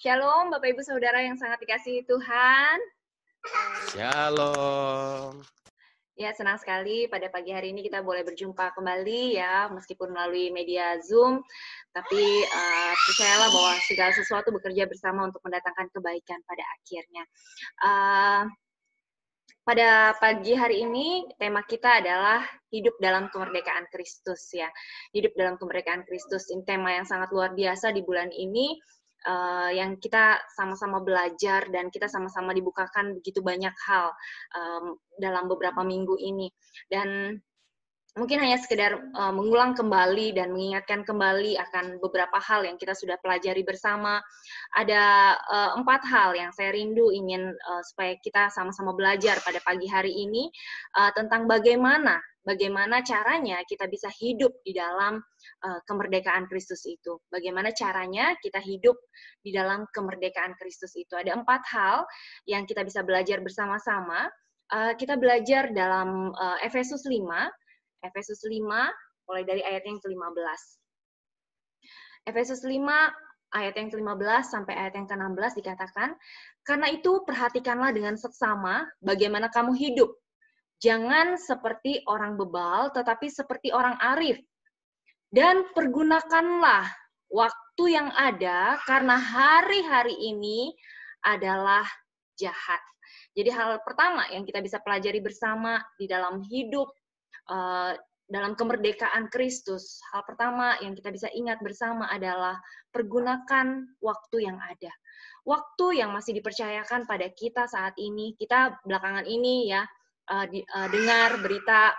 Shalom Bapak Ibu Saudara yang sangat dikasihi Tuhan. Shalom. Ya, senang sekali pada pagi hari ini kita boleh berjumpa kembali ya, meskipun melalui media Zoom, tapi percayalah bahwa segala sesuatu bekerja bersama untuk mendatangkan kebaikan pada akhirnya. Pada pagi hari ini tema kita adalah hidup dalam kemerdekaan Kristus ya. Hidup dalam kemerdekaan Kristus, ini tema yang sangat luar biasa di bulan ini. Yang kita sama-sama belajar dan kita sama-sama dibukakan begitu banyak hal dalam beberapa minggu ini. Dan mungkin hanya sekedar mengulang kembali dan mengingatkan kembali akan beberapa hal yang kita sudah pelajari bersama. Ada 4 hal yang saya rindu ingin supaya kita sama-sama belajar pada pagi hari ini tentang bagaimana caranya kita bisa hidup di dalam kemerdekaan Kristus itu. Bagaimana caranya kita hidup di dalam kemerdekaan Kristus itu. Ada 4 hal yang kita bisa belajar bersama-sama. Kita belajar dalam Efesus 5 mulai dari ayat yang ke-15. Efesus 5 ayat yang ke-15 sampai ayat yang ke-16 dikatakan, "Karena itu perhatikanlah dengan seksama bagaimana kamu hidup. Jangan seperti orang bebal, tetapi seperti orang arif. Dan pergunakanlah waktu yang ada, karena hari-hari ini adalah jahat." Jadi hal pertama yang kita bisa pelajari bersama di dalam hidup dalam kemerdekaan Kristus, hal pertama yang kita bisa ingat bersama adalah pergunakan waktu yang ada. Waktu yang masih dipercayakan pada kita saat ini, kita belakangan ini ya dengar berita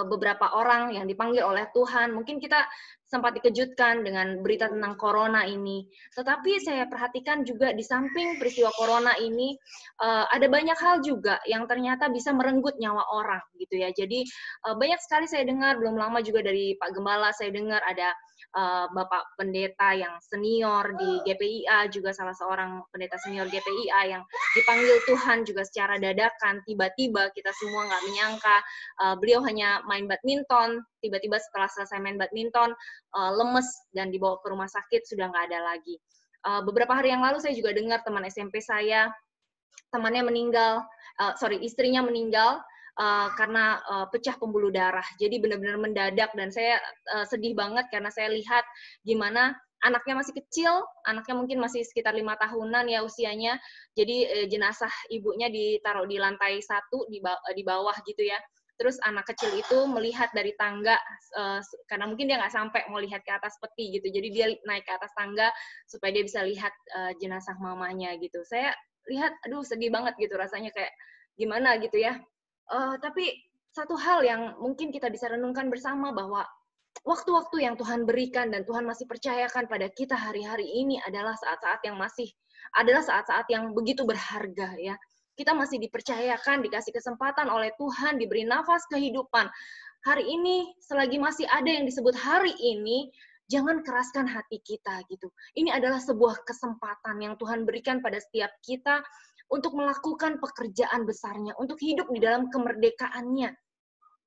beberapa orang yang dipanggil oleh Tuhan. Mungkin kita sempat dikejutkan dengan berita tentang corona ini. Tetapi saya perhatikan juga di samping peristiwa corona ini, ada banyak hal juga yang ternyata bisa merenggut nyawa orang gitu ya. Jadi banyak sekali saya dengar, belum lama juga dari Pak Gembala saya dengar ada Bapak Pendeta yang senior di GPIA, juga salah seorang pendeta senior GPIA yang dipanggil Tuhan juga secara dadakan, tiba-tiba kita semua nggak menyangka. Beliau hanya main badminton, tiba-tiba setelah selesai main badminton, lemes dan dibawa ke rumah sakit, sudah nggak ada lagi. Beberapa hari yang lalu saya juga dengar teman SMP saya, temannya meninggal, istrinya meninggal, karena pecah pembuluh darah. Jadi benar-benar mendadak dan saya sedih banget karena saya lihat gimana anaknya masih kecil, anaknya mungkin masih sekitar 5 tahunan ya usianya. Jadi jenazah ibunya ditaruh di lantai 1 di bawah gitu ya. Terus anak kecil itu melihat dari tangga, karena mungkin dia nggak sampai mau lihat ke atas peti gitu. Jadi dia naik ke atas tangga supaya dia bisa lihat jenazah mamanya gitu. Saya lihat, aduh sedih banget gitu rasanya, kayak gimana gitu ya. Tapi satu hal yang mungkin kita bisa renungkan bersama bahwa waktu-waktu yang Tuhan berikan dan Tuhan masih percayakan pada kita hari-hari ini adalah saat-saat yang begitu berharga ya. Kita masih dipercayakan, dikasih kesempatan oleh Tuhan, diberi nafas kehidupan. Hari ini, selagi masih ada yang disebut hari ini, jangan keraskan hati kita gitu. Ini adalah sebuah kesempatan yang Tuhan berikan pada setiap kita untuk melakukan pekerjaan besarnya, untuk hidup di dalam kemerdekaannya,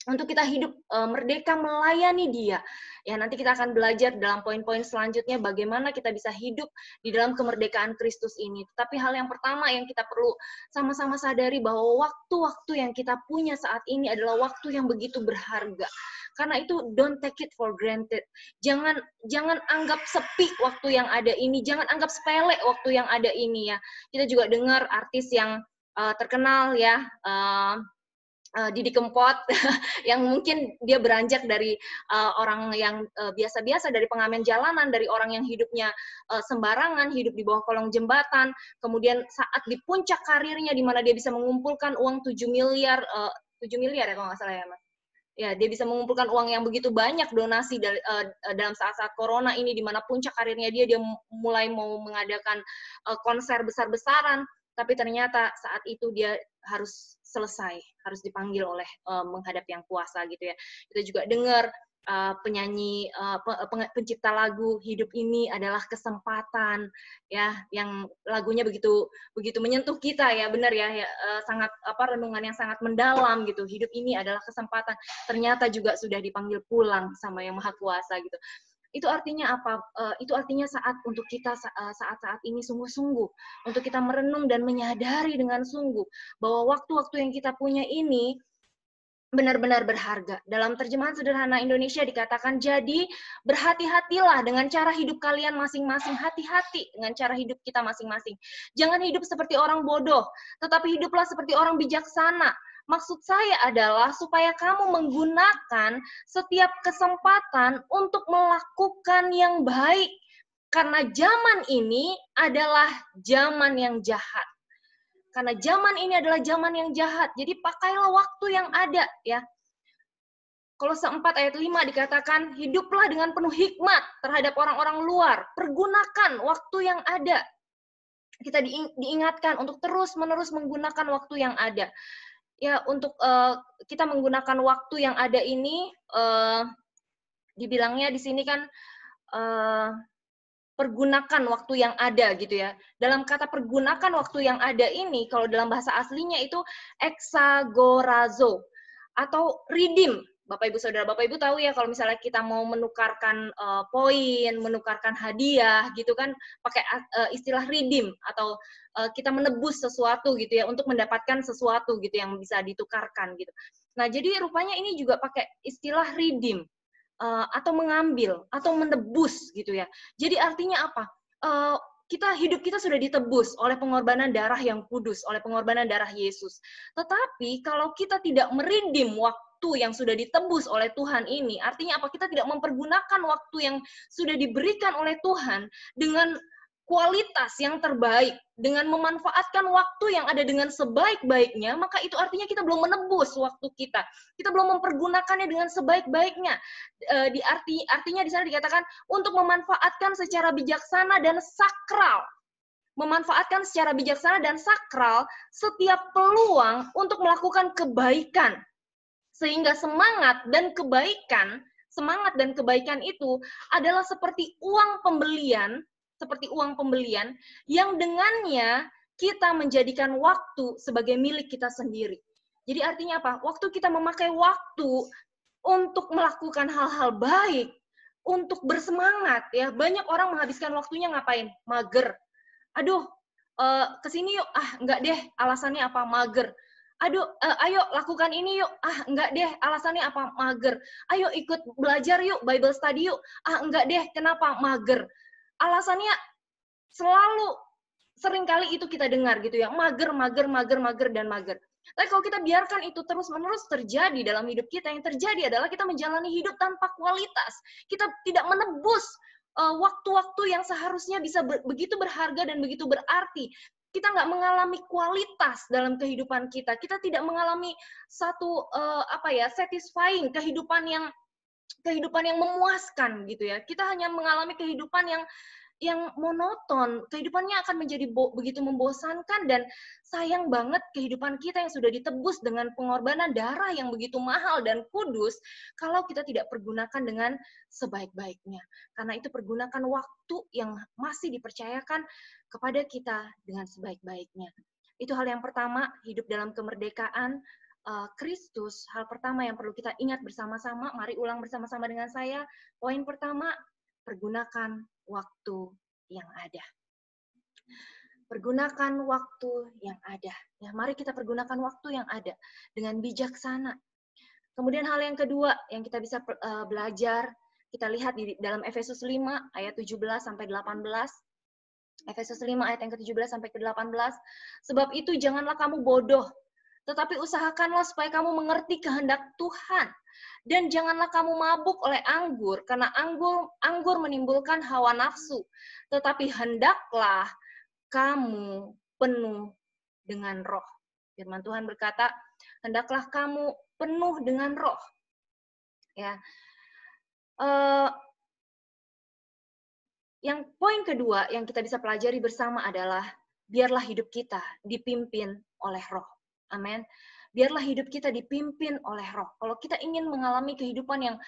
untuk kita hidup merdeka melayani Dia. Ya, nanti kita akan belajar dalam poin-poin selanjutnya bagaimana kita bisa hidup di dalam kemerdekaan Kristus ini. Tapi hal yang pertama yang kita perlu sama-sama sadari bahwa waktu-waktu yang kita punya saat ini adalah waktu yang begitu berharga. Karena itu don't take it for granted. Jangan anggap sepi waktu yang ada ini, jangan anggap sepele waktu yang ada ini ya. Kita juga dengar artis yang terkenal ya, Didi Kempot yang mungkin dia beranjak dari orang yang biasa-biasa, dari pengamen jalanan, dari orang yang hidupnya sembarangan, hidup di bawah kolong jembatan, kemudian saat di puncak karirnya di mana dia bisa mengumpulkan uang 7 miliar ya kalau nggak salah ya Mas. Ya, dia bisa mengumpulkan uang yang begitu banyak donasi dalam saat-saat corona ini, di mana puncak karirnya dia mulai mau mengadakan konser besar-besaran, tapi ternyata saat itu dia harus selesai, harus dipanggil oleh menghadap yang kuasa gitu ya. Kita juga dengar penyanyi, pencipta lagu Hidup Ini Adalah Kesempatan, ya, yang lagunya begitu menyentuh kita ya, benar ya, sangat renungan yang sangat mendalam gitu. Hidup ini adalah kesempatan. Ternyata juga sudah dipanggil pulang sama Yang Maha Kuasa gitu. Itu artinya apa? Itu artinya saat untuk kita saat-saat ini sungguh-sungguh untuk kita merenung dan menyadari dengan sungguh bahwa waktu-waktu yang kita punya ini benar-benar berharga. Dalam terjemahan sederhana Indonesia dikatakan, jadi berhati-hatilah dengan cara hidup kalian masing-masing. Hati-hati dengan cara hidup kita masing-masing. Jangan hidup seperti orang bodoh, tetapi hiduplah seperti orang bijaksana. Maksud saya adalah supaya kamu menggunakan setiap kesempatan untuk melakukan yang baik. Karena zaman ini adalah zaman yang jahat. Karena zaman ini adalah zaman yang jahat. Jadi pakailah waktu yang ada, ya. Kolose 4 ayat 5 dikatakan, hiduplah dengan penuh hikmat terhadap orang-orang luar. Pergunakan waktu yang ada. Kita diingatkan untuk terus-menerus menggunakan waktu yang ada. Ya, untuk kita menggunakan waktu yang ada ini, dibilangnya di sini kan, pergunakan waktu yang ada gitu ya. Dalam kata pergunakan waktu yang ada ini, kalau dalam bahasa aslinya itu exagorazo atau redeem. Bapak Ibu Saudara, Bapak Ibu tahu ya kalau misalnya kita mau menukarkan poin, menukarkan hadiah gitu kan pakai istilah redeem atau kita menebus sesuatu gitu ya untuk mendapatkan sesuatu gitu yang bisa ditukarkan gitu. Nah, jadi rupanya ini juga pakai istilah redeem. Atau mengambil atau menebus gitu ya. Jadi artinya apa? Hidup kita sudah ditebus oleh pengorbanan darah yang kudus, oleh pengorbanan darah Yesus. Tetapi kalau kita tidak meridim waktu yang sudah ditebus oleh Tuhan ini, artinya apa? Kita tidak mempergunakan waktu yang sudah diberikan oleh Tuhan dengan kualitas yang terbaik, dengan memanfaatkan waktu yang ada dengan sebaik-baiknya, maka itu artinya kita belum menebus waktu kita. Kita belum mempergunakannya dengan sebaik-baiknya. Artinya di sana dikatakan untuk memanfaatkan secara bijaksana dan sakral. Memanfaatkan secara bijaksana dan sakral setiap peluang untuk melakukan kebaikan. Sehingga semangat dan kebaikan itu adalah seperti uang pembelian yang dengannya kita menjadikan waktu sebagai milik kita sendiri. Jadi artinya apa? Waktu kita memakai waktu untuk melakukan hal-hal baik, untuk bersemangat ya. Banyak orang menghabiskan waktunya ngapain? Mager. Aduh, kesini yuk. Ah, enggak deh, alasannya apa? Mager. Aduh, ayo lakukan ini yuk. Ah, enggak deh, alasannya apa? Mager. Ayo ikut belajar yuk, Bible study yuk. Ah, enggak deh, kenapa? Mager. Alasannya sering kali itu kita dengar gitu ya, mager, dan mager. Tapi kalau kita biarkan itu terus-menerus terjadi dalam hidup kita, yang terjadi adalah kita menjalani hidup tanpa kualitas. Kita tidak menebus waktu-waktu yang seharusnya bisa begitu berharga dan begitu berarti. Kita nggak mengalami kualitas dalam kehidupan kita. Kita tidak mengalami satu satisfying kehidupan yang memuaskan gitu ya. Kita hanya mengalami kehidupan yang monoton, kehidupannya akan menjadi begitu membosankan dan sayang banget kehidupan kita yang sudah ditebus dengan pengorbanan darah yang begitu mahal dan kudus kalau kita tidak pergunakan dengan sebaik-baiknya. Karena itu pergunakan waktu yang masih dipercayakan kepada kita dengan sebaik-baiknya. Itu hal yang pertama, hidup dalam kemerdekaan Kristus. Hal pertama yang perlu kita ingat bersama-sama, mari ulang bersama-sama dengan saya. Poin pertama, pergunakan waktu yang ada. Pergunakan waktu yang ada. Ya, mari kita pergunakan waktu yang ada dengan bijaksana. Kemudian hal yang kedua yang kita bisa belajar, kita lihat di dalam Efesus 5 ayat 17 sampai 18. Efesus 5 ayat yang ke-17 sampai ke-18. Sebab itu janganlah kamu bodoh, tetapi usahakanlah supaya kamu mengerti kehendak Tuhan. Dan janganlah kamu mabuk oleh anggur, karena anggur menimbulkan hawa nafsu. Tetapi hendaklah kamu penuh dengan roh. Firman Tuhan berkata, hendaklah kamu penuh dengan roh. Ya. Yang poin kedua yang kita bisa pelajari bersama adalah, biarlah hidup kita dipimpin oleh roh. Amin. Biarlah hidup kita dipimpin oleh roh. Kalau kita ingin mengalami kehidupan yang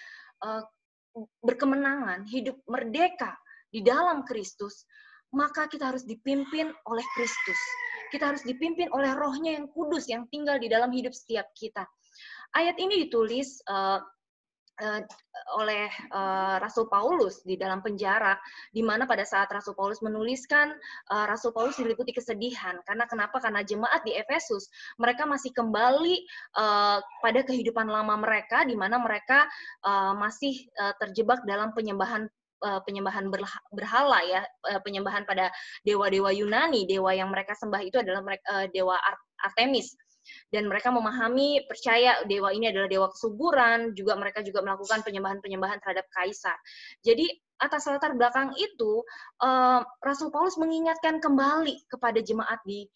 berkemenangan, hidup merdeka di dalam Kristus, maka kita harus dipimpin oleh Kristus. Kita harus dipimpin oleh rohnya yang kudus, yang tinggal di dalam hidup setiap kita. Ayat ini ditulis eh, oleh Rasul Paulus di dalam penjara, di mana pada saat Rasul Paulus menuliskan, Rasul Paulus diliputi kesedihan. Kenapa? Karena jemaat di Efesus, mereka masih kembali pada kehidupan lama mereka, di mana mereka masih terjebak dalam penyembahan berhala ya, penyembahan pada dewa-dewa Yunani. Dewa yang mereka sembah itu adalah dewa Artemis. Dan mereka memahami, percaya dewa ini adalah dewa kesuburan, juga mereka juga melakukan penyembahan-penyembahan terhadap kaisar. Jadi atas latar belakang itu, Rasul Paulus mengingatkan kembali kepada jemaat di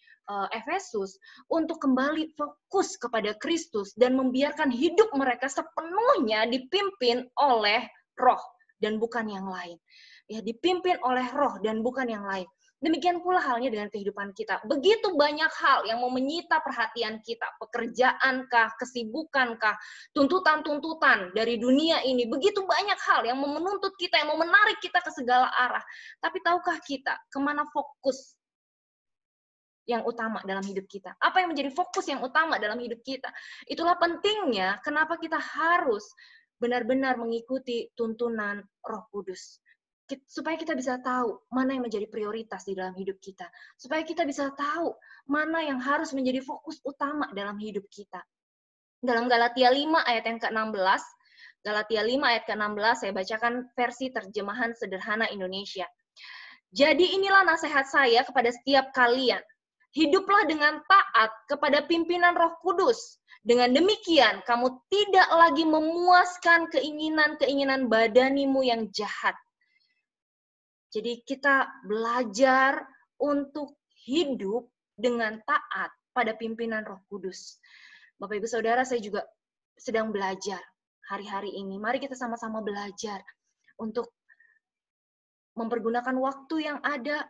Efesus untuk kembali fokus kepada Kristus dan membiarkan hidup mereka sepenuhnya dipimpin oleh Roh dan bukan yang lain. Ya, dipimpin oleh Roh dan bukan yang lain. Demikian pula halnya dengan kehidupan kita. Begitu banyak hal yang mau menyita perhatian kita. Pekerjaankah, kesibukankah, tuntutan-tuntutan dari dunia ini. Begitu banyak hal yang mau menuntut kita, yang mau menarik kita ke segala arah. Tapi tahukah kita kemana fokus yang utama dalam hidup kita? Apa yang menjadi fokus yang utama dalam hidup kita? Itulah pentingnya kenapa kita harus benar-benar mengikuti tuntunan Roh Kudus. Supaya kita bisa tahu mana yang menjadi prioritas di dalam hidup kita. Supaya kita bisa tahu mana yang harus menjadi fokus utama dalam hidup kita. Dalam Galatia 5 ayat yang ke-16, Galatia 5 ayat ke-16, saya bacakan versi terjemahan sederhana Indonesia. Jadi inilah nasihat saya kepada setiap kalian. Hiduplah dengan taat kepada pimpinan Roh Kudus. Dengan demikian, kamu tidak lagi memuaskan keinginan-keinginan badanimu yang jahat. Jadi kita belajar untuk hidup dengan taat pada pimpinan Roh Kudus. Bapak Ibu Saudara, saya juga sedang belajar hari-hari ini. Mari kita sama-sama belajar untuk mempergunakan waktu yang ada,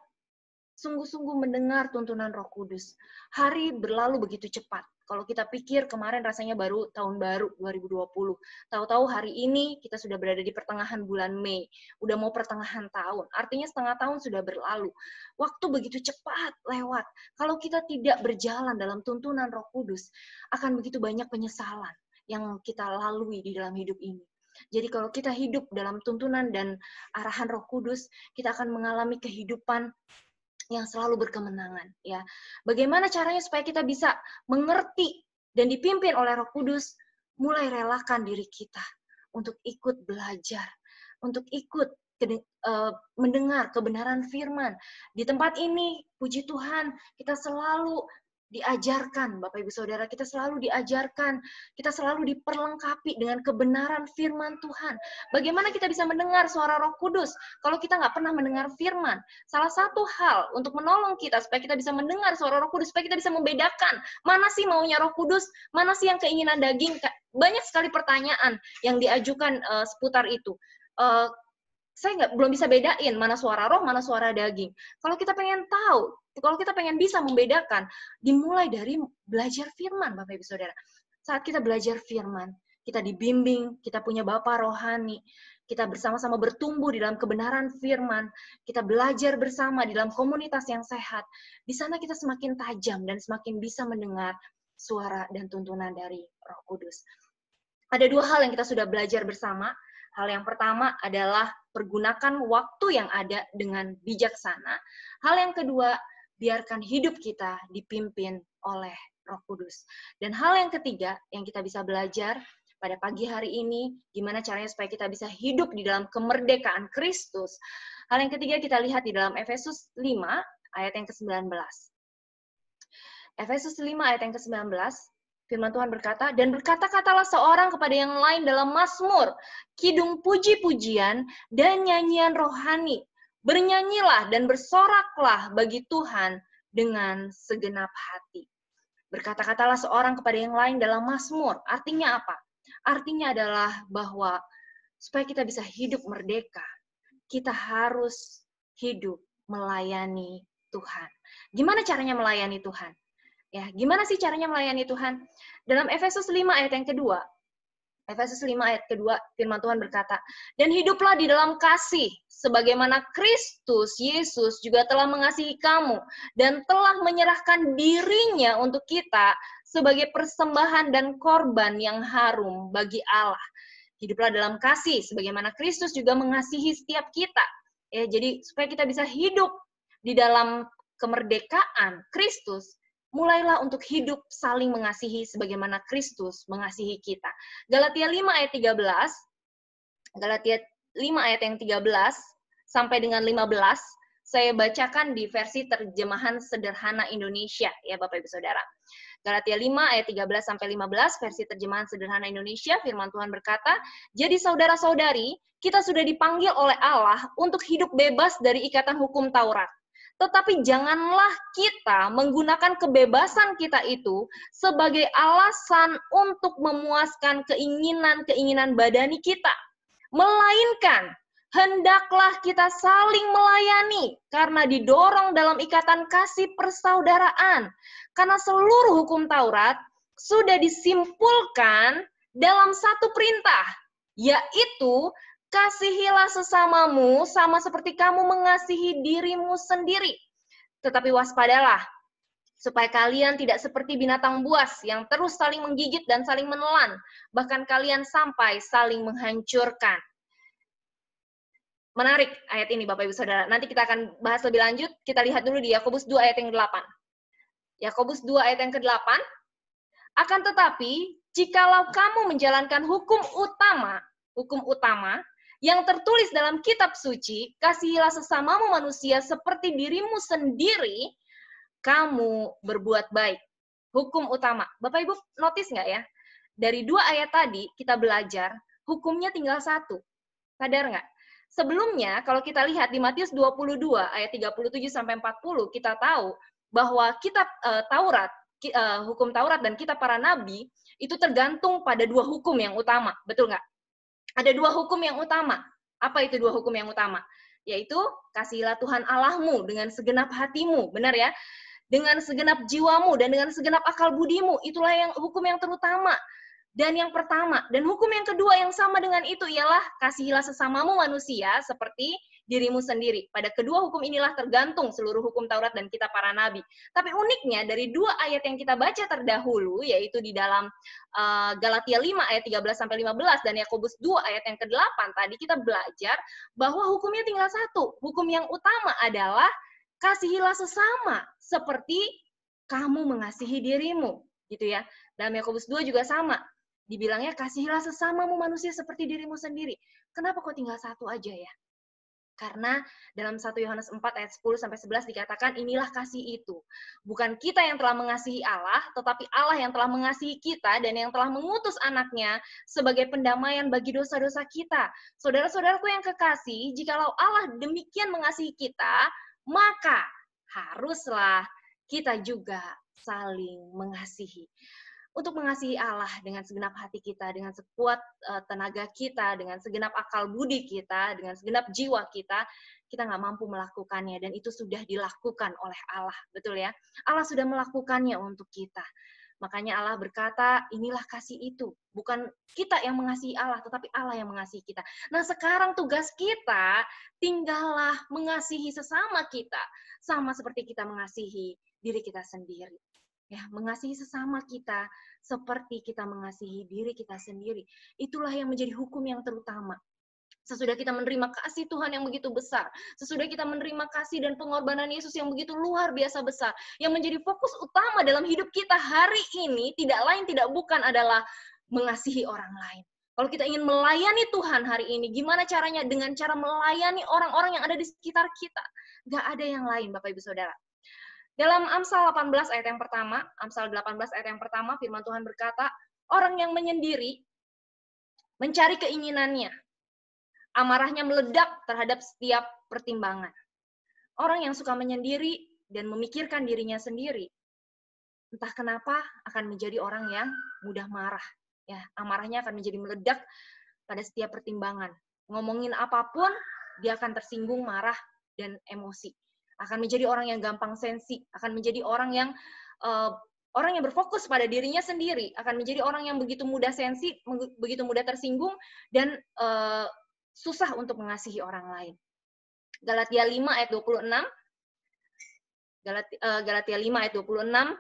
sungguh-sungguh mendengar tuntunan Roh Kudus. Hari berlalu begitu cepat. Kalau kita pikir kemarin rasanya baru tahun baru 2020. Tahu-tahu hari ini kita sudah berada di pertengahan bulan Mei. Udah mau pertengahan tahun. Artinya setengah tahun sudah berlalu. Waktu begitu cepat lewat. Kalau kita tidak berjalan dalam tuntunan Roh Kudus, akan begitu banyak penyesalan yang kita lalui di dalam hidup ini. Jadi kalau kita hidup dalam tuntunan dan arahan Roh Kudus, kita akan mengalami kehidupan yang selalu berkemenangan, ya. Bagaimana caranya supaya kita bisa mengerti dan dipimpin oleh Roh Kudus? Mulai relakan diri kita untuk ikut belajar, untuk ikut mendengar kebenaran firman. Di tempat ini, puji Tuhan, kita selalu diajarkan, Bapak Ibu Saudara, kita selalu diajarkan, kita selalu diperlengkapi dengan kebenaran firman Tuhan. Bagaimana kita bisa mendengar suara Roh Kudus kalau kita nggak pernah mendengar firman? Salah satu hal untuk menolong kita supaya kita bisa mendengar suara Roh Kudus, supaya kita bisa membedakan mana sih maunya Roh Kudus, mana sih yang keinginan daging. Banyak sekali pertanyaan yang diajukan seputar itu. Saya belum bisa bedain mana suara roh, mana suara daging. Kalau kita pengen tahu, kalau kita pengen bisa membedakan, dimulai dari belajar firman, Bapak Ibu Saudara. Saat kita belajar firman, kita dibimbing, kita punya Bapa rohani, kita bersama-sama bertumbuh di dalam kebenaran firman, kita belajar bersama di dalam komunitas yang sehat. Di sana kita semakin tajam dan semakin bisa mendengar suara dan tuntunan dari Roh Kudus. Ada dua hal yang kita sudah belajar bersama. Hal yang pertama adalah pergunakan waktu yang ada dengan bijaksana. Hal yang kedua, biarkan hidup kita dipimpin oleh Roh Kudus. Dan hal yang ketiga yang kita bisa belajar pada pagi hari ini, gimana caranya supaya kita bisa hidup di dalam kemerdekaan Kristus. Hal yang ketiga kita lihat di dalam Efesus 5 ayat yang ke-19. Efesus 5 ayat yang ke-19, firman Tuhan berkata, dan berkata-katalah seorang kepada yang lain dalam mazmur, kidung puji-pujian, dan nyanyian rohani. Bernyanyilah dan bersoraklah bagi Tuhan dengan segenap hati. Berkata-katalah seorang kepada yang lain dalam mazmur. Artinya apa? Artinya adalah bahwa supaya kita bisa hidup merdeka, kita harus hidup melayani Tuhan. Gimana caranya melayani Tuhan? Ya, gimana sih caranya melayani Tuhan? Dalam Efesus 5 ayat yang kedua, Efesus 5 ayat kedua, firman Tuhan berkata, dan hiduplah di dalam kasih, sebagaimana Kristus Yesus juga telah mengasihi kamu, dan telah menyerahkan dirinya untuk kita sebagai persembahan dan korban yang harum bagi Allah. Hiduplah dalam kasih, sebagaimana Kristus juga mengasihi setiap kita. Ya, jadi supaya kita bisa hidup di dalam kemerdekaan Kristus, mulailah untuk hidup saling mengasihi sebagaimana Kristus mengasihi kita. Galatia 5 ayat 13, Galatia 5 ayat yang 13 sampai dengan 15, saya bacakan di versi terjemahan sederhana Indonesia, ya Bapak Ibu Saudara. Galatia 5 ayat 13 sampai 15 versi terjemahan sederhana Indonesia, firman Tuhan berkata, "Jadi saudara-saudari, kita sudah dipanggil oleh Allah untuk hidup bebas dari ikatan hukum Taurat. Tetapi janganlah kita menggunakan kebebasan kita itu sebagai alasan untuk memuaskan keinginan-keinginan badani kita, melainkan hendaklah kita saling melayani karena didorong dalam ikatan kasih persaudaraan. Karena seluruh hukum Taurat sudah disimpulkan dalam satu perintah, yaitu kasihilah sesamamu sama seperti kamu mengasihi dirimu sendiri. Tetapi waspadalah, supaya kalian tidak seperti binatang buas yang terus saling menggigit dan saling menelan, bahkan kalian sampai saling menghancurkan." Menarik ayat ini Bapak Ibu Saudara. Nanti kita akan bahas lebih lanjut. Kita lihat dulu di Yakobus 2 ayat yang 8. Yakobus 2 ayat yang ke-8. Akan tetapi, jikalau kamu menjalankan hukum utama yang tertulis dalam kitab suci, kasihilah sesamamu manusia seperti dirimu sendiri, kamu berbuat baik. Hukum utama. Bapak Ibu notice nggak ya? Dari 2 ayat tadi kita belajar, hukumnya tinggal 1. Sadar nggak? Sebelumnya, kalau kita lihat di Matius 22 ayat 37 sampai 40, kita tahu bahwa kitab Taurat, hukum Taurat dan kitab para nabi itu tergantung pada 2 hukum yang utama, betul nggak? Ada 2 hukum yang utama. Apa itu 2 hukum yang utama? Yaitu kasihilah Tuhan Allahmu dengan segenap hatimu, benar ya? Dengan segenap jiwamu dan dengan segenap akal budimu. Itulah yang hukum yang terutama. Dan yang pertama, dan hukum yang kedua yang sama dengan itu ialah kasihilah sesamamu manusia seperti dirimu sendiri. Pada kedua hukum inilah tergantung seluruh hukum Taurat dan kitab para nabi. Tapi uniknya dari 2 ayat yang kita baca terdahulu, yaitu di dalam Galatia 5 ayat 13 sampai 15 dan Yakobus 2 ayat yang ke-8 tadi kita belajar bahwa hukumnya tinggal 1. Hukum yang utama adalah kasihilah sesama seperti kamu mengasihi dirimu, gitu ya. Dalam Yakobus 2 juga sama. Dibilangnya kasihilah sesamamu manusia seperti dirimu sendiri. Kenapa kok tinggal 1 aja ya? Karena dalam 1 Yohanes 4 ayat 10 sampai 11 dikatakan inilah kasih itu. Bukan kita yang telah mengasihi Allah, tetapi Allah yang telah mengasihi kita dan yang telah mengutus anaknya sebagai pendamaian bagi dosa-dosa kita. Saudara-saudaraku yang kekasih, jikalau Allah demikian mengasihi kita, maka haruslah kita juga saling mengasihi. Untuk mengasihi Allah dengan segenap hati kita, dengan sekuat tenaga kita, dengan segenap akal budi kita, dengan segenap jiwa kita nggak mampu melakukannya, dan itu sudah dilakukan oleh Allah, betul ya? Allah sudah melakukannya untuk kita. Makanya Allah berkata, inilah kasih itu. Bukan kita yang mengasihi Allah, tetapi Allah yang mengasihi kita. Nah sekarang tugas kita, tinggallah mengasihi sesama kita, sama seperti kita mengasihi diri kita sendiri. Ya, mengasihi sesama kita seperti kita mengasihi diri kita sendiri. Itulah yang menjadi hukum yang terutama. Sesudah kita menerima kasih Tuhan yang begitu besar, sesudah kita menerima kasih dan pengorbanan Yesus yang begitu luar biasa besar, yang menjadi fokus utama dalam hidup kita hari ini, tidak lain tidak bukan adalah mengasihi orang lain. Kalau kita ingin melayani Tuhan hari ini, gimana caranya? Dengan cara melayani orang-orang yang ada di sekitar kita. Nggak ada yang lain, Bapak Ibu Saudara. Dalam Amsal 18 ayat yang pertama, Amsal 18 ayat yang pertama, firman Tuhan berkata, orang yang menyendiri mencari keinginannya, amarahnya meledak terhadap setiap pertimbangan. Orang yang suka menyendiri dan memikirkan dirinya sendiri, entah kenapa akan menjadi orang yang mudah marah. Ya, amarahnya akan menjadi meledak pada setiap pertimbangan. Ngomongin apapun, dia akan tersinggung, marah, dan emosi. Akan menjadi orang yang gampang sensi, akan menjadi orang yang berfokus pada dirinya sendiri, akan menjadi orang yang begitu mudah sensi, begitu mudah tersinggung, dan susah untuk mengasihi orang lain. Galatia 5 ayat 26, Galatia 5 ayat 26,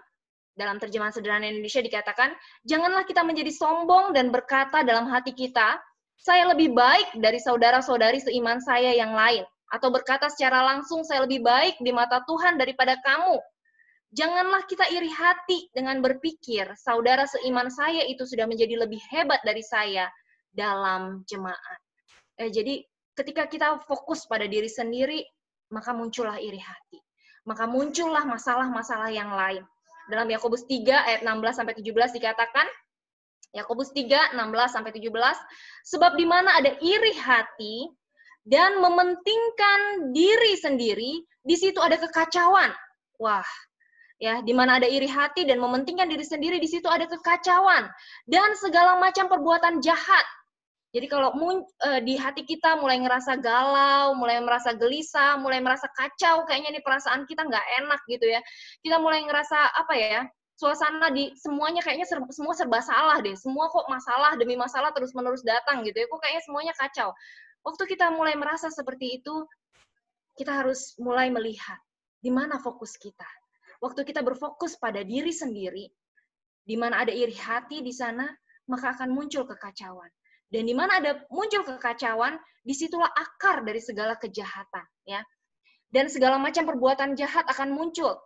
dalam terjemahan sederhana Indonesia dikatakan, janganlah kita menjadi sombong dan berkata dalam hati kita, saya lebih baik dari saudara-saudari seiman saya yang lain. Atau berkata secara langsung, saya lebih baik di mata Tuhan daripada kamu. Janganlah kita iri hati dengan berpikir, saudara seiman saya itu sudah menjadi lebih hebat dari saya dalam jemaat. Jadi ketika kita fokus pada diri sendiri, maka muncullah iri hati. Maka muncullah masalah-masalah yang lain. Dalam Yakobus 3 ayat 16-17 dikatakan, Yakobus 3, 16-17, sebab di mana ada iri hati dan mementingkan diri sendiri, di situ ada kekacauan. Wah, ya, di mana ada iri hati dan mementingkan diri sendiri, di situ ada kekacauan dan segala macam perbuatan jahat. Jadi kalau di hati kita mulai ngerasa galau, mulai merasa gelisah, mulai merasa kacau, kayaknya nih perasaan kita nggak enak gitu ya. Kita mulai ngerasa apa ya, suasana di semuanya kayaknya semua serba salah deh. Semua kok masalah demi masalah terus-menerus datang gitu ya. Kok kayaknya semuanya kacau. Waktu kita mulai merasa seperti itu, kita harus mulai melihat di mana fokus kita. Waktu kita berfokus pada diri sendiri, di mana ada iri hati di sana, maka akan muncul kekacauan. Dan di mana ada muncul kekacauan, disitulah akar dari segala kejahatan, ya. Dan segala macam perbuatan jahat akan muncul.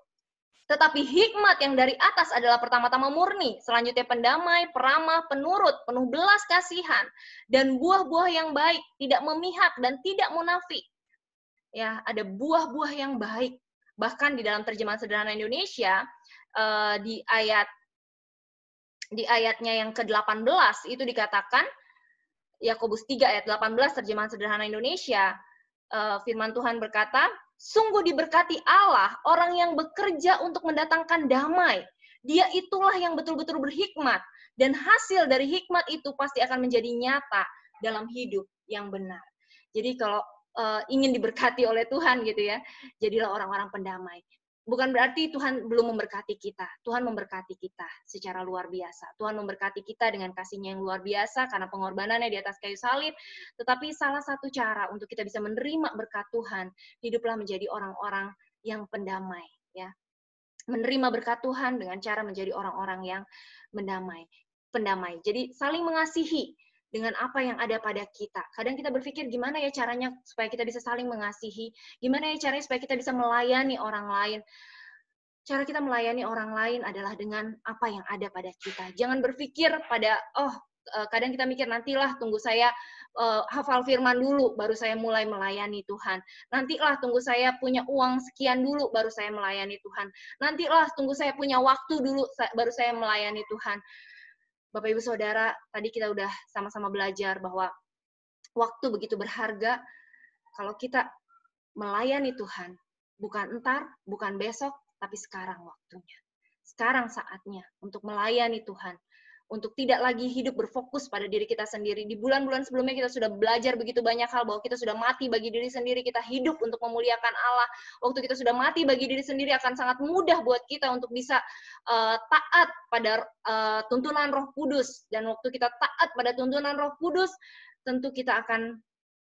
Tetapi hikmat yang dari atas adalah pertama-tama murni, selanjutnya pendamai, peramah, penurut, penuh belas kasihan, dan buah-buah yang baik, tidak memihak dan tidak munafik. Ya, ada buah-buah yang baik. Bahkan di dalam terjemahan sederhana Indonesia, di ayatnya yang ke-18 itu dikatakan, Yakobus 3 ayat 18 terjemahan sederhana Indonesia, firman Tuhan berkata, sungguh diberkati Allah orang yang bekerja untuk mendatangkan damai. Dia itulah yang betul-betul berhikmat, dan hasil dari hikmat itu pasti akan menjadi nyata dalam hidup yang benar. Jadi kalau ingin diberkati oleh Tuhan gitu ya, jadilah orang-orang pendamai. Bukan berarti Tuhan belum memberkati kita. Tuhan memberkati kita secara luar biasa. Tuhan memberkati kita dengan kasih-Nya yang luar biasa karena pengorbanannya di atas kayu salib. Tetapi salah satu cara untuk kita bisa menerima berkat Tuhan, hiduplah menjadi orang-orang yang pendamai, ya. Menerima berkat Tuhan dengan cara menjadi orang-orang yang pendamai. Jadi saling mengasihi dengan apa yang ada pada kita. Kadang kita berpikir gimana ya caranya supaya kita bisa saling mengasihi, gimana ya caranya supaya kita bisa melayani orang lain. Cara kita melayani orang lain adalah dengan apa yang ada pada kita. Jangan berpikir pada, kadang kita mikir nantilah tunggu saya hafal firman dulu, baru saya mulai melayani Tuhan. Nantilah tunggu saya punya uang sekian dulu, baru saya melayani Tuhan. Nantilah tunggu saya punya waktu dulu, baru saya melayani Tuhan. Bapak Ibu Saudara, tadi kita udah sama-sama belajar bahwa waktu begitu berharga. Kalau kita melayani Tuhan, bukan entar, bukan besok, tapi sekarang waktunya. Sekarang saatnya untuk melayani Tuhan. Untuk tidak lagi hidup berfokus pada diri kita sendiri. Di bulan-bulan sebelumnya kita sudah belajar begitu banyak hal bahwa kita sudah mati bagi diri sendiri, kita hidup untuk memuliakan Allah. Waktu kita sudah mati bagi diri sendiri akan sangat mudah buat kita untuk bisa taat pada tuntunan Roh Kudus. Dan waktu kita taat pada tuntunan Roh Kudus, tentu kita akan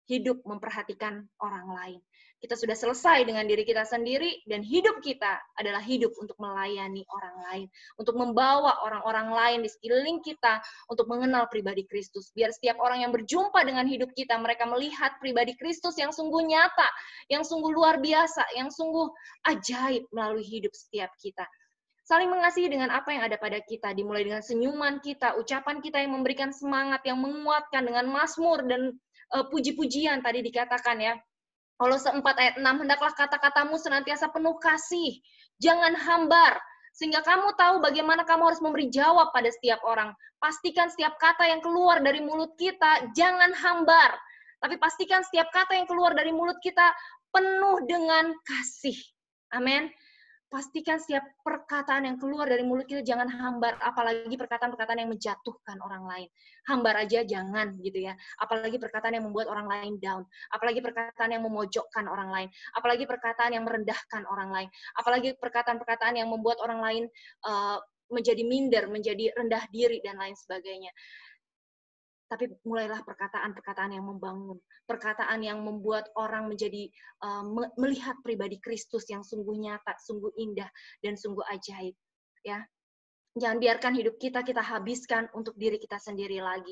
hidup memperhatikan orang lain. Kita sudah selesai dengan diri kita sendiri, dan hidup kita adalah hidup untuk melayani orang lain, untuk membawa orang-orang lain di sekeliling kita untuk mengenal pribadi Kristus. Biar setiap orang yang berjumpa dengan hidup kita, mereka melihat pribadi Kristus yang sungguh nyata, yang sungguh luar biasa, yang sungguh ajaib melalui hidup setiap kita. Saling mengasihi dengan apa yang ada pada kita, dimulai dengan senyuman kita, ucapan kita yang memberikan semangat, yang menguatkan dengan mazmur dan puji-pujian tadi dikatakan ya. Kolose 4 ayat 6, hendaklah kata-katamu senantiasa penuh kasih, jangan hambar, sehingga kamu tahu bagaimana kamu harus memberi jawab pada setiap orang. Pastikan setiap kata yang keluar dari mulut kita jangan hambar, tapi pastikan setiap kata yang keluar dari mulut kita penuh dengan kasih. Amin. Pastikan setiap perkataan yang keluar dari mulut kita jangan hambar, apalagi perkataan-perkataan yang menjatuhkan orang lain. Hambar aja jangan gitu ya. Apalagi perkataan yang membuat orang lain down, apalagi perkataan yang memojokkan orang lain, apalagi perkataan yang merendahkan orang lain, apalagi perkataan-perkataan yang membuat orang lain menjadi minder, menjadi rendah diri dan lain sebagainya. Tapi mulailah perkataan-perkataan yang membangun, perkataan yang membuat orang menjadi melihat pribadi Kristus yang sungguh nyata, sungguh indah, dan sungguh ajaib. Ya, Jangan biarkan hidup kita habiskan untuk diri kita sendiri lagi.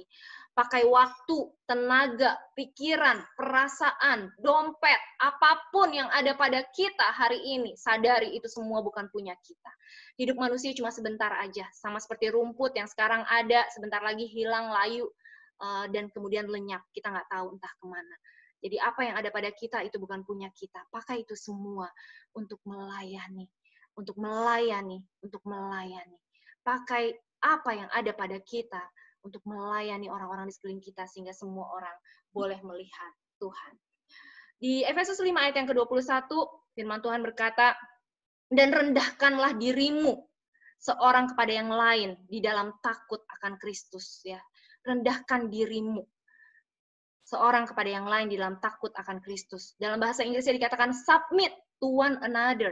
Pakai waktu, tenaga, pikiran, perasaan, dompet, apapun yang ada pada kita hari ini, sadari itu semua bukan punya kita. Hidup manusia cuma sebentar aja, sama seperti rumput yang sekarang ada, sebentar lagi hilang, layu, dan kemudian lenyap. Kita nggak tahu entah kemana. Jadi apa yang ada pada kita itu bukan punya kita. Pakai itu semua untuk melayani, untuk melayani, untuk melayani. Pakai apa yang ada pada kita untuk melayani orang-orang di sekeliling kita sehingga semua orang boleh melihat Tuhan. Di Efesus 5 ayat yang ke-21, firman Tuhan berkata, "Dan rendahkanlah dirimu seorang kepada yang lain di dalam takut akan Kristus." Ya, rendahkan dirimu seorang kepada yang lain di dalam takut akan Kristus. Dalam bahasa Inggrisnya dikatakan submit to one another.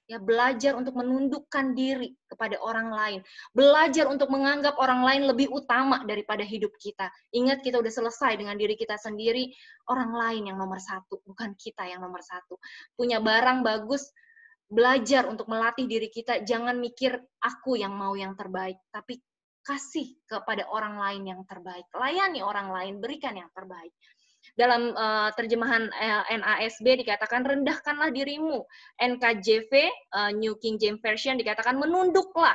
Ya, belajar untuk menundukkan diri kepada orang lain. Belajar untuk menganggap orang lain lebih utama daripada hidup kita. Ingat, kita udah selesai dengan diri kita sendiri, orang lain yang nomor satu, bukan kita yang nomor satu. Punya barang bagus, belajar untuk melatih diri kita, jangan mikir aku yang mau yang terbaik, tapi kasih kepada orang lain yang terbaik. Layani orang lain, berikan yang terbaik. Dalam terjemahan NASB dikatakan rendahkanlah dirimu. NKJV, New King James Version dikatakan menunduklah.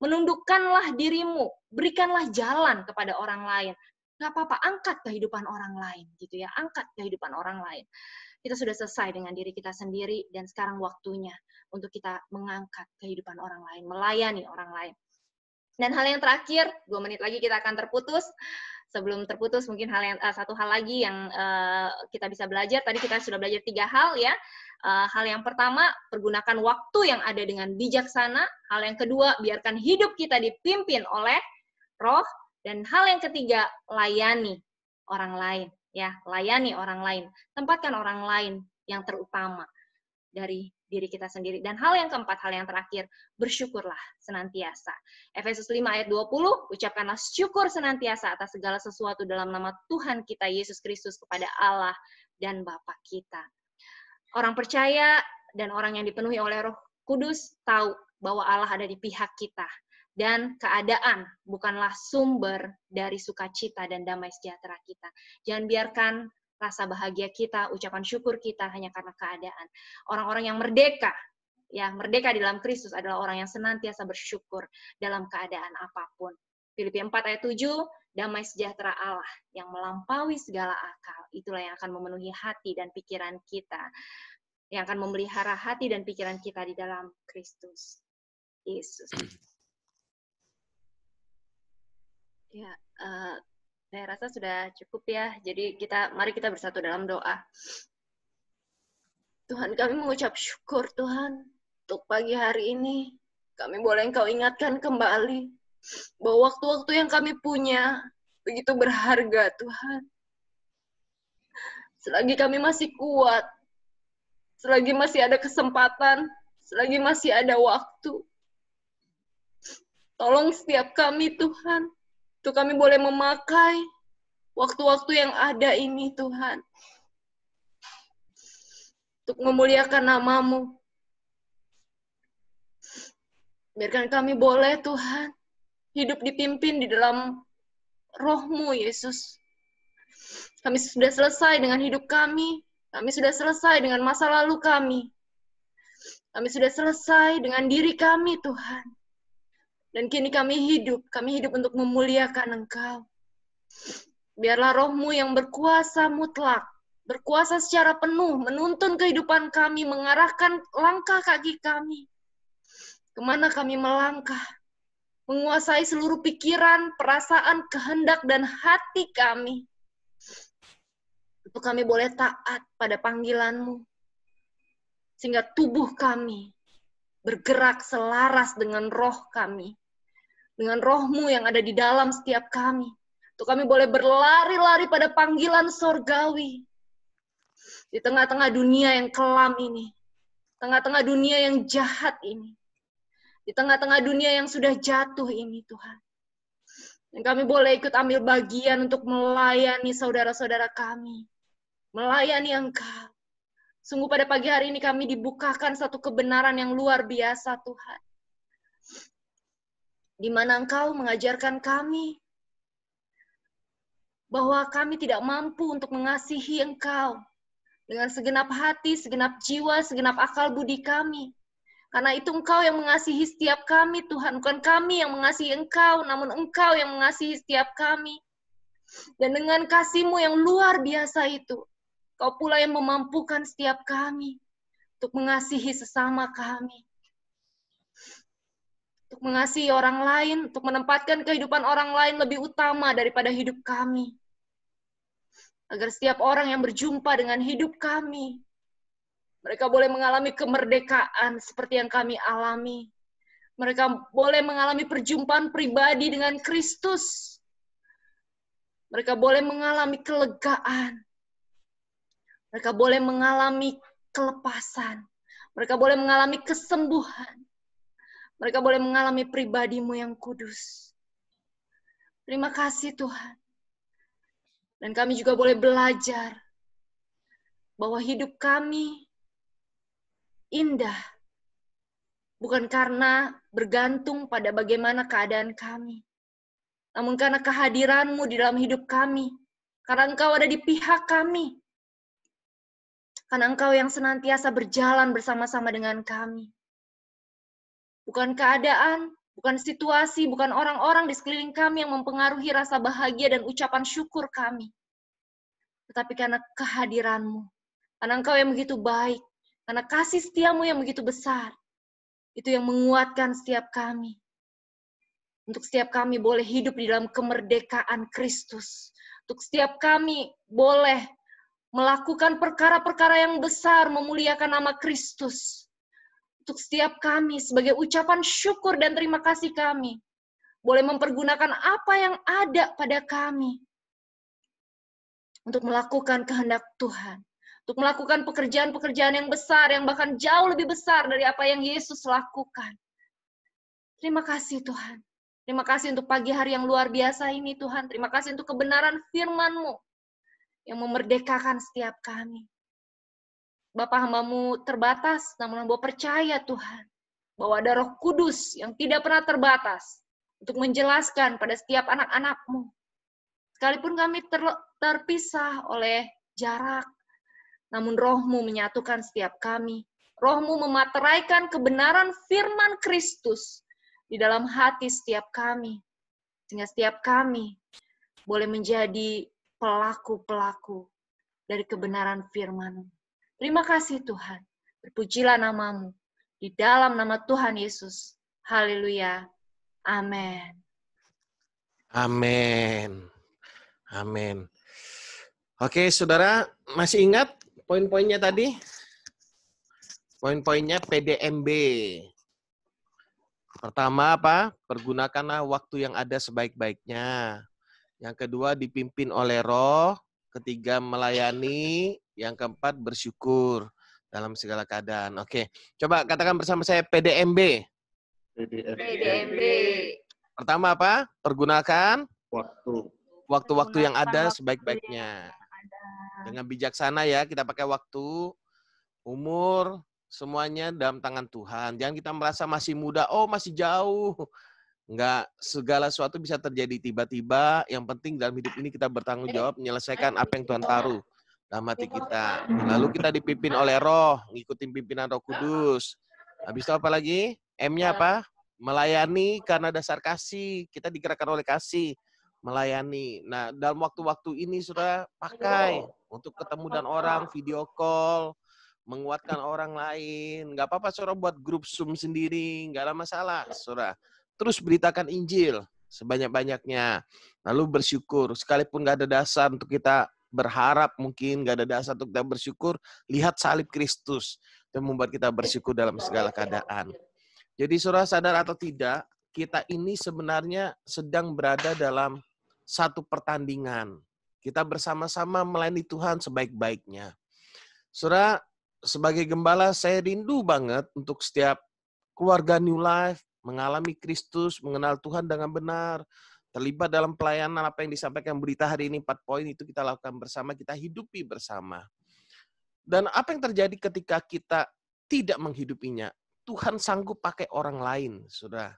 Menundukkanlah dirimu. Berikanlah jalan kepada orang lain. Nggak apa-apa, angkat kehidupan orang lain. Gitu ya, angkat kehidupan orang lain. Kita sudah selesai dengan diri kita sendiri, dan sekarang waktunya untuk kita mengangkat kehidupan orang lain, melayani orang lain. Dan hal yang terakhir, 2 menit lagi kita akan terputus. Sebelum terputus, mungkin satu hal lagi yang kita bisa belajar. Tadi kita sudah belajar 3 hal ya. Hal yang pertama, pergunakan waktu yang ada dengan bijaksana. Hal yang kedua, biarkan hidup kita dipimpin oleh Roh. Dan hal yang ketiga, layani orang lain. Ya, layani orang lain. Tempatkan orang lain yang terutama dari diri kita sendiri. Dan hal yang keempat, hal yang terakhir, bersyukurlah senantiasa. Efesus 5 ayat 20, ucapkanlah syukur senantiasa atas segala sesuatu dalam nama Tuhan kita Yesus Kristus kepada Allah dan Bapa kita. Orang percaya dan orang yang dipenuhi oleh Roh Kudus tahu bahwa Allah ada di pihak kita. Dan keadaan bukanlah sumber dari sukacita dan damai sejahtera kita. Jangan biarkan rasa bahagia kita, ucapan syukur kita hanya karena keadaan. Orang-orang yang merdeka, ya merdeka di dalam Kristus adalah orang yang senantiasa bersyukur dalam keadaan apapun. Filipi 4 ayat 7, damai sejahtera Allah yang melampaui segala akal, itulah yang akan memenuhi hati dan pikiran kita, yang akan memelihara hati dan pikiran kita di dalam Kristus Yesus. Ya, saya rasa sudah cukup ya. Jadi mari kita bersatu dalam doa. Tuhan, kami mengucap syukur Tuhan untuk pagi hari ini. Kami boleh Engkau ingatkan kembali bahwa waktu-waktu yang kami punya begitu berharga Tuhan. Selagi kami masih kuat, selagi masih ada kesempatan, selagi masih ada waktu, tolong setiap kami Tuhan, untuk kami boleh memakai waktu-waktu yang ada ini Tuhan, untuk memuliakan nama-Mu. Biarkan kami boleh Tuhan, hidup dipimpin di dalam Roh-Mu Yesus. Kami sudah selesai dengan hidup kami sudah selesai dengan masa lalu kami sudah selesai dengan diri kami Tuhan. Dan kini kami hidup untuk memuliakan Engkau. Biarlah Roh-Mu yang berkuasa mutlak, berkuasa secara penuh, menuntun kehidupan kami, mengarahkan langkah kaki kami. Kemana kami melangkah, menguasai seluruh pikiran, perasaan, kehendak, dan hati kami. Untuk kami boleh taat pada panggilan-Mu, sehingga tubuh kami bergerak selaras dengan roh kami, dengan Roh-Mu yang ada di dalam setiap kami. Untuk kami boleh berlari-lari pada panggilan sorgawi. Di tengah-tengah dunia yang kelam ini. Tengah-tengah dunia yang jahat ini. Di tengah-tengah dunia yang sudah jatuh ini, Tuhan. Dan kami boleh ikut ambil bagian untuk melayani saudara-saudara kami. Melayani Engkau. Sungguh pada pagi hari ini kami dibukakan satu kebenaran yang luar biasa, Tuhan. di mana Engkau mengajarkan kami bahwa kami tidak mampu untuk mengasihi Engkau dengan segenap hati, segenap jiwa, segenap akal budi kami. Karena itu Engkau yang mengasihi setiap kami, Tuhan. Bukan kami yang mengasihi Engkau, namun Engkau yang mengasihi setiap kami. Dan dengan kasih-Mu yang luar biasa itu, Kau pula yang memampukan setiap kami untuk mengasihi sesama kami. Untuk mengasihi orang lain, untuk menempatkan kehidupan orang lain lebih utama daripada hidup kami. Agar setiap orang yang berjumpa dengan hidup kami, mereka boleh mengalami kemerdekaan seperti yang kami alami. Mereka boleh mengalami perjumpaan pribadi dengan Kristus. Mereka boleh mengalami kelegaan. Mereka boleh mengalami kelepasan. Mereka boleh mengalami kesembuhan. Mereka boleh mengalami pribadi-Mu yang kudus. Terima kasih Tuhan. Dan kami juga boleh belajar bahwa hidup kami indah. Bukan karena bergantung pada bagaimana keadaan kami. Namun karena kehadiran-Mu di dalam hidup kami. Karena Engkau ada di pihak kami. Karena Engkau yang senantiasa berjalan bersama-sama dengan kami. Bukan keadaan, bukan situasi, bukan orang-orang di sekeliling kami yang mempengaruhi rasa bahagia dan ucapan syukur kami. Tetapi karena kehadiran-Mu. Karena Engkau yang begitu baik. Karena kasih setia-Mu yang begitu besar. Itu yang menguatkan setiap kami. Untuk setiap kami boleh hidup di dalam kemerdekaan Kristus. Untuk setiap kami boleh melakukan perkara-perkara yang besar, memuliakan nama Kristus. Untuk setiap kami sebagai ucapan syukur dan terima kasih kami, boleh mempergunakan apa yang ada pada kami untuk melakukan kehendak Tuhan. Untuk melakukan pekerjaan-pekerjaan yang besar, yang bahkan jauh lebih besar dari apa yang Yesus lakukan. Terima kasih Tuhan. Terima kasih untuk pagi hari yang luar biasa ini Tuhan. Terima kasih untuk kebenaran firman-Mu yang memerdekakan setiap kami. Bapa, hamba-Mu terbatas, namun hamba percaya Tuhan, bahwa ada Roh Kudus yang tidak pernah terbatas untuk menjelaskan pada setiap anak-anak-Mu. Sekalipun kami terpisah oleh jarak, namun Roh-Mu menyatukan setiap kami. Roh-Mu memateraikan kebenaran firman Kristus di dalam hati setiap kami, sehingga setiap kami boleh menjadi pelaku-pelaku dari kebenaran firman-Mu. Terima kasih Tuhan. Berpujilah nama-Mu. Di dalam nama Tuhan Yesus. Haleluya. Amin. Amin. Amin. Oke, saudara, masih ingat poin-poinnya tadi? Poin-poinnya PDMB. Pertama apa? Pergunakanlah waktu yang ada sebaik-baiknya. Yang kedua, dipimpin oleh Roh. Ketiga, melayani. Yang keempat, bersyukur dalam segala keadaan. Oke, coba katakan bersama saya PDMB. PDMB. Pertama apa? Pergunakan waktu-waktu yang ada Pergunakan sebaik-baiknya. ada. Dengan bijaksana ya, kita pakai waktu, umur, semuanya dalam tangan Tuhan. Jangan kita merasa masih muda, oh masih jauh. Enggak, segala sesuatu bisa terjadi tiba-tiba. Yang penting dalam hidup ini kita bertanggung jawab menyelesaikan apa yang Tuhan taruh dalam hati kita. Lalu kita dipimpin oleh Roh, ngikutin pimpinan Roh Kudus. Habis itu apa lagi? M-nya apa? Melayani karena dasar kasih. Kita digerakkan oleh kasih. Melayani. Nah, dalam waktu-waktu ini sudah pakai untuk ketemu dan orang, video call, menguatkan orang lain. Nggak apa-apa, saudara buat grup Zoom sendiri. Nggak ada masalah, saudara. Terus beritakan Injil sebanyak-banyaknya. Lalu bersyukur. Sekalipun nggak ada dasar untuk kita berharap, mungkin nggak ada dasar untuk kita bersyukur, lihat salib Kristus. Itu membuat kita bersyukur dalam segala keadaan. Jadi saudara sadar atau tidak, kita ini sebenarnya sedang berada dalam satu pertandingan. Kita bersama-sama melayani Tuhan sebaik-baiknya. Saudara, sebagai gembala saya rindu banget untuk setiap keluarga New Life mengalami Kristus, mengenal Tuhan dengan benar, terlibat dalam pelayanan apa yang disampaikan berita hari ini, 4 poin itu kita lakukan bersama, kita hidupi bersama. Dan apa yang terjadi ketika kita tidak menghidupinya? Tuhan sanggup pakai orang lain, saudara.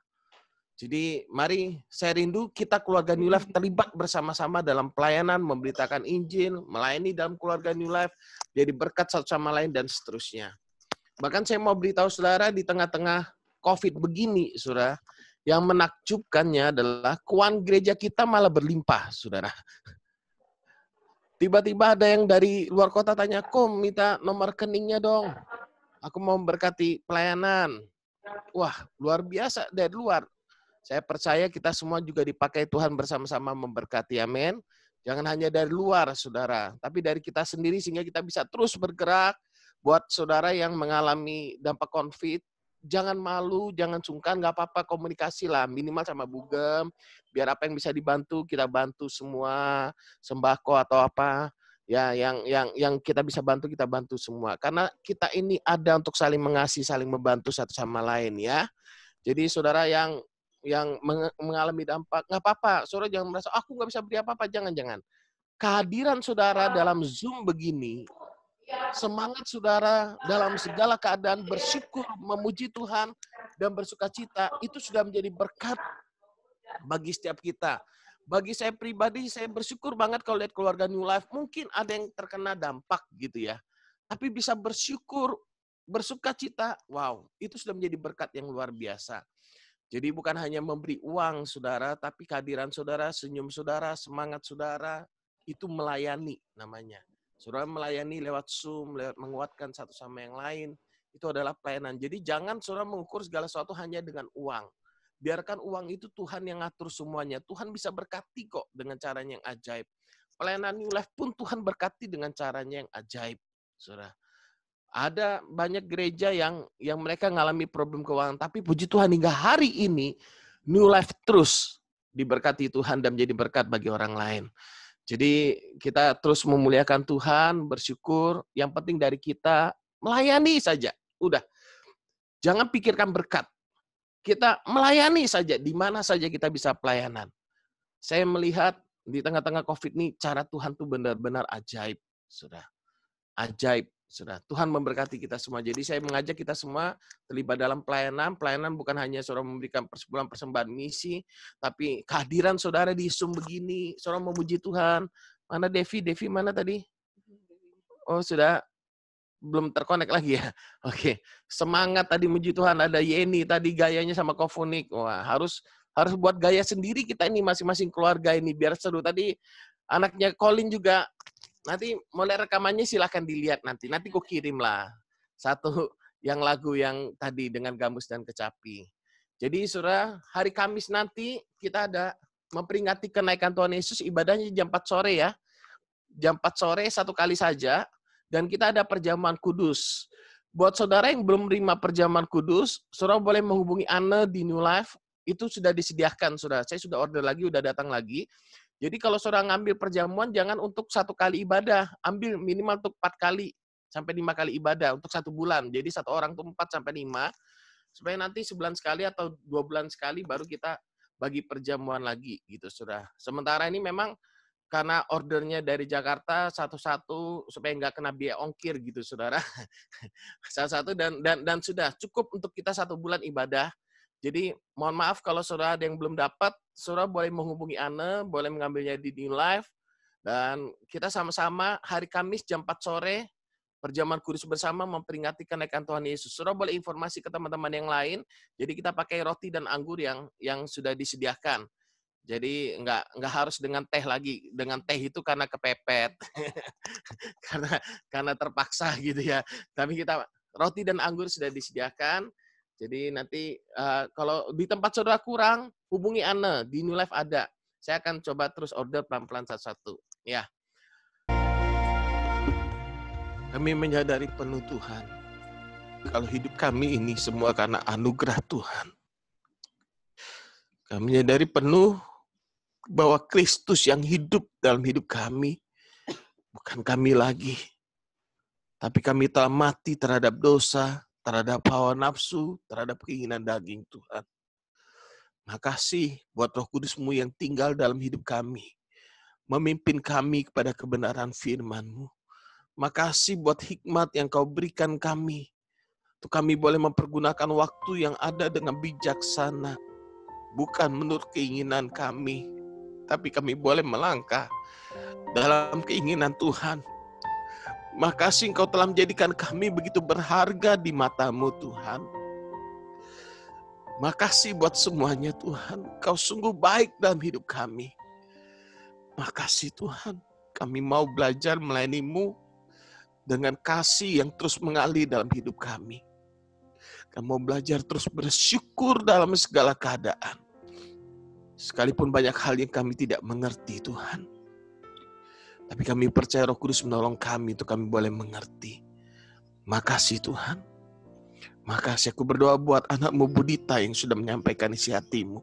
Jadi mari saya rindu kita keluarga New Life terlibat bersama-sama dalam pelayanan, memberitakan Injil, melayani dalam keluarga New Life, jadi berkat satu sama lain dan seterusnya. Bahkan saya mau beritahu saudara di tengah-tengah COVID begini, saudara, yang menakjubkannya adalah keuangan gereja kita malah berlimpah, saudara. Tiba-tiba ada yang dari luar kota tanya, "Kom, minta nomor rekeningnya dong. Aku mau memberkati pelayanan." Wah, luar biasa dari luar. Saya percaya kita semua juga dipakai Tuhan bersama-sama memberkati, amin. Jangan hanya dari luar, saudara, tapi dari kita sendiri sehingga kita bisa terus bergerak. Buat saudara yang mengalami dampak COVID, jangan malu, jangan sungkan, nggak apa-apa, komunikasi lah, minimal sama Bugem, biar apa yang bisa dibantu, kita bantu semua, sembako atau apa, ya yang kita bisa bantu, kita bantu semua. Karena kita ini ada untuk saling mengasihi, saling membantu satu sama lain, ya. Jadi saudara yang mengalami dampak, nggak apa-apa. Saudara jangan merasa, aku nggak bisa beri apa-apa. Jangan. Kehadiran saudara dalam Zoom begini, semangat saudara dalam segala keadaan bersyukur, memuji Tuhan, dan bersuka cita, itu sudah menjadi berkat bagi setiap kita. Bagi saya pribadi, saya bersyukur banget kalau lihat keluarga New Life. Mungkin ada yang terkena dampak gitu ya. Tapi bisa bersyukur, bersuka cita, wow, itu sudah menjadi berkat yang luar biasa. Jadi bukan hanya memberi uang saudara, tapi kehadiran saudara, senyum saudara, semangat saudara, itu melayani namanya. Saudara melayani lewat Zoom, lewat menguatkan satu sama yang lain, itu adalah pelayanan. Jadi jangan saudara mengukur segala sesuatu hanya dengan uang. Biarkan uang itu Tuhan yang ngatur semuanya. Tuhan bisa berkati kok dengan caranya yang ajaib. Pelayanan New Life pun Tuhan berkati dengan caranya yang ajaib, saudara. Ada banyak gereja yang mereka mengalami problem keuangan, tapi puji Tuhan hingga hari ini New Life terus diberkati Tuhan dan menjadi berkat bagi orang lain. Jadi kita terus memuliakan Tuhan, bersyukur. Yang penting dari kita melayani saja. Udah, jangan pikirkan berkat. Kita melayani saja, di mana saja kita bisa pelayanan. Saya melihat di tengah-tengah COVID ini cara Tuhan tuh benar-benar ajaib, sudah. Ajaib, saudara. Tuhan memberkati kita semua. Jadi saya mengajak kita semua terlibat dalam pelayanan. Pelayanan bukan hanya saudara memberikan persepuluhan persembahan misi, tapi kehadiran saudara di Zoom begini, saudara memuji Tuhan. Mana Devi? Devi mana tadi? Oh, sudah belum terkonek lagi ya. Oke. Semangat tadi muji Tuhan. Ada Yeni tadi gayanya sama Kofunik. Wah, harus buat gaya sendiri kita ini masing-masing keluarga ini biar seru. Tadi anaknya Colin juga. Nanti mulai rekamannya silahkan dilihat nanti. Nanti gue kirim lah. Satu yang lagu yang tadi dengan Gambus dan Kecapi. Jadi saudara, hari Kamis nanti kita ada memperingati kenaikan Tuhan Yesus. Ibadahnya jam 4 sore ya. Jam 4 sore satu kali saja. Dan kita ada perjamuan kudus. Buat saudara yang belum menerima perjamuan kudus, saudara boleh menghubungi Anne di New Life. Itu sudah disediakan, saudara. Saya sudah order lagi, udah datang lagi. Jadi kalau saudara ngambil perjamuan, jangan untuk satu kali ibadah. Ambil minimal untuk 4 kali sampai 5 kali ibadah untuk 1 bulan. Jadi satu orang itu 4 sampai 5. Supaya nanti sebulan sekali atau 2 bulan sekali baru kita bagi perjamuan lagi gitu, saudara. Sementara ini memang karena ordernya dari Jakarta satu-satu supaya nggak kena biaya ongkir gitu, saudara. Satu-satu dan sudah cukup untuk kita 1 bulan ibadah. Jadi mohon maaf kalau saudara ada yang belum dapat, saudara boleh menghubungi Anne, boleh mengambilnya di New Life, dan kita sama-sama hari Kamis jam 4 sore, perjamuan kudus bersama memperingati kenaikan Tuhan Yesus. Saudara boleh informasi ke teman-teman yang lain, jadi kita pakai roti dan anggur yang sudah disediakan. Jadi nggak harus dengan teh lagi, dengan teh itu karena kepepet, karena terpaksa gitu ya. Tapi kita roti dan anggur sudah disediakan. Jadi nanti kalau di tempat saudara kurang, hubungi Anne, di New Life ada. Saya akan coba terus order pelan-pelan satu-satu. Ya. Kami menyadari penuh Tuhan, kalau hidup kami ini semua karena anugerah Tuhan. Kami menyadari penuh bahwa Kristus yang hidup dalam hidup kami, bukan kami lagi. Tapi kami telah mati terhadap dosa, terhadap hawa nafsu, terhadap keinginan daging Tuhan. Makasih buat Roh Kudus-Mu yang tinggal dalam hidup kami. Memimpin kami kepada kebenaran firman-Mu. Makasih buat hikmat yang Kau berikan kami. Untuk kami boleh mempergunakan waktu yang ada dengan bijaksana. bukan menurut keinginan kami, tapi kami boleh melangkah dalam keinginan Tuhan. Makasih Engkau telah menjadikan kami begitu berharga di mata-Mu Tuhan. Makasih buat semuanya Tuhan. Kau sungguh baik dalam hidup kami. Makasih Tuhan. Kami mau belajar melayani-Mu dengan kasih yang terus mengalir dalam hidup kami. Kami mau belajar terus bersyukur dalam segala keadaan. Sekalipun banyak hal yang kami tidak mengerti Tuhan. Tapi kami percaya Roh Kudus menolong kami untuk kami boleh mengerti. Makasih Tuhan. Makasih aku berdoa buat anak-Mu Budita yang sudah menyampaikan isi hati-Mu.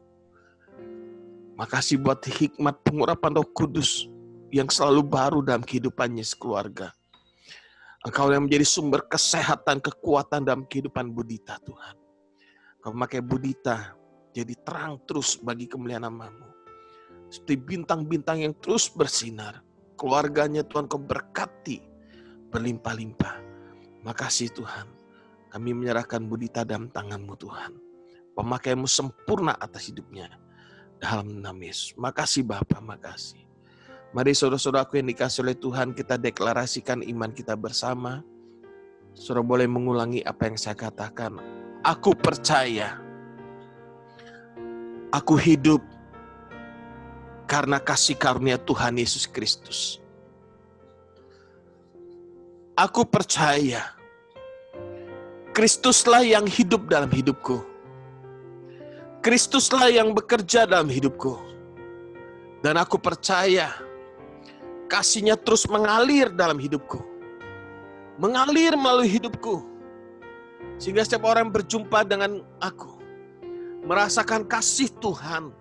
Makasih buat hikmat pengurapan Roh Kudus yang selalu baru dalam kehidupannya sekeluarga. Engkau yang menjadi sumber kesehatan, kekuatan dalam kehidupan Budita Tuhan. Kau memakai Budita jadi terang terus bagi kemuliaan nama-Mu. Seperti bintang-bintang yang terus bersinar. Keluarganya Tuhan Kau berkati berlimpah-limpah. Makasih Tuhan. Kami menyerahkan Budita dalam tangan-Mu Tuhan. Pemakaian-Mu sempurna atas hidupnya. Dalam nama Yesus. Makasih Bapa, makasih. Mari saudara-saudaraku yang dikasih oleh Tuhan, kita deklarasikan iman kita bersama. Saudara boleh mengulangi apa yang saya katakan. Aku percaya. Aku hidup karena kasih karunia Tuhan Yesus Kristus. Aku percaya Kristuslah yang hidup dalam hidupku. Kristuslah yang bekerja dalam hidupku. Dan aku percaya kasih-Nya terus mengalir dalam hidupku. Mengalir melalui hidupku. Sehingga setiap orang berjumpa dengan aku merasakan kasih Tuhan.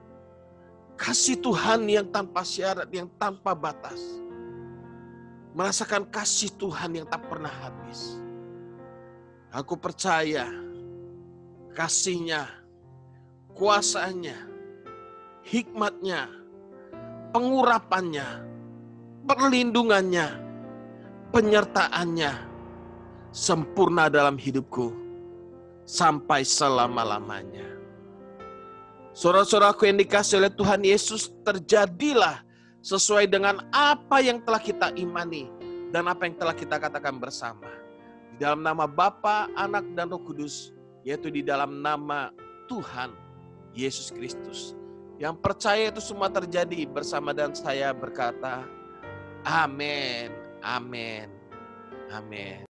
Kasih Tuhan yang tanpa syarat, yang tanpa batas. Merasakan kasih Tuhan yang tak pernah habis. Aku percaya kasih-Nya, kuasa-Nya, hikmat-Nya, pengurapan-Nya, perlindungan-Nya, penyertaan-Nya sempurna dalam hidupku sampai selama-lamanya. Saudara-saudaraku yang dikasihi oleh Tuhan Yesus, terjadilah sesuai dengan apa yang telah kita imani dan apa yang telah kita katakan bersama. Di dalam nama Bapa, Anak, dan Roh Kudus, yaitu di dalam nama Tuhan Yesus Kristus. Yang percaya itu semua terjadi bersama dan saya berkata, amin, amin, amin.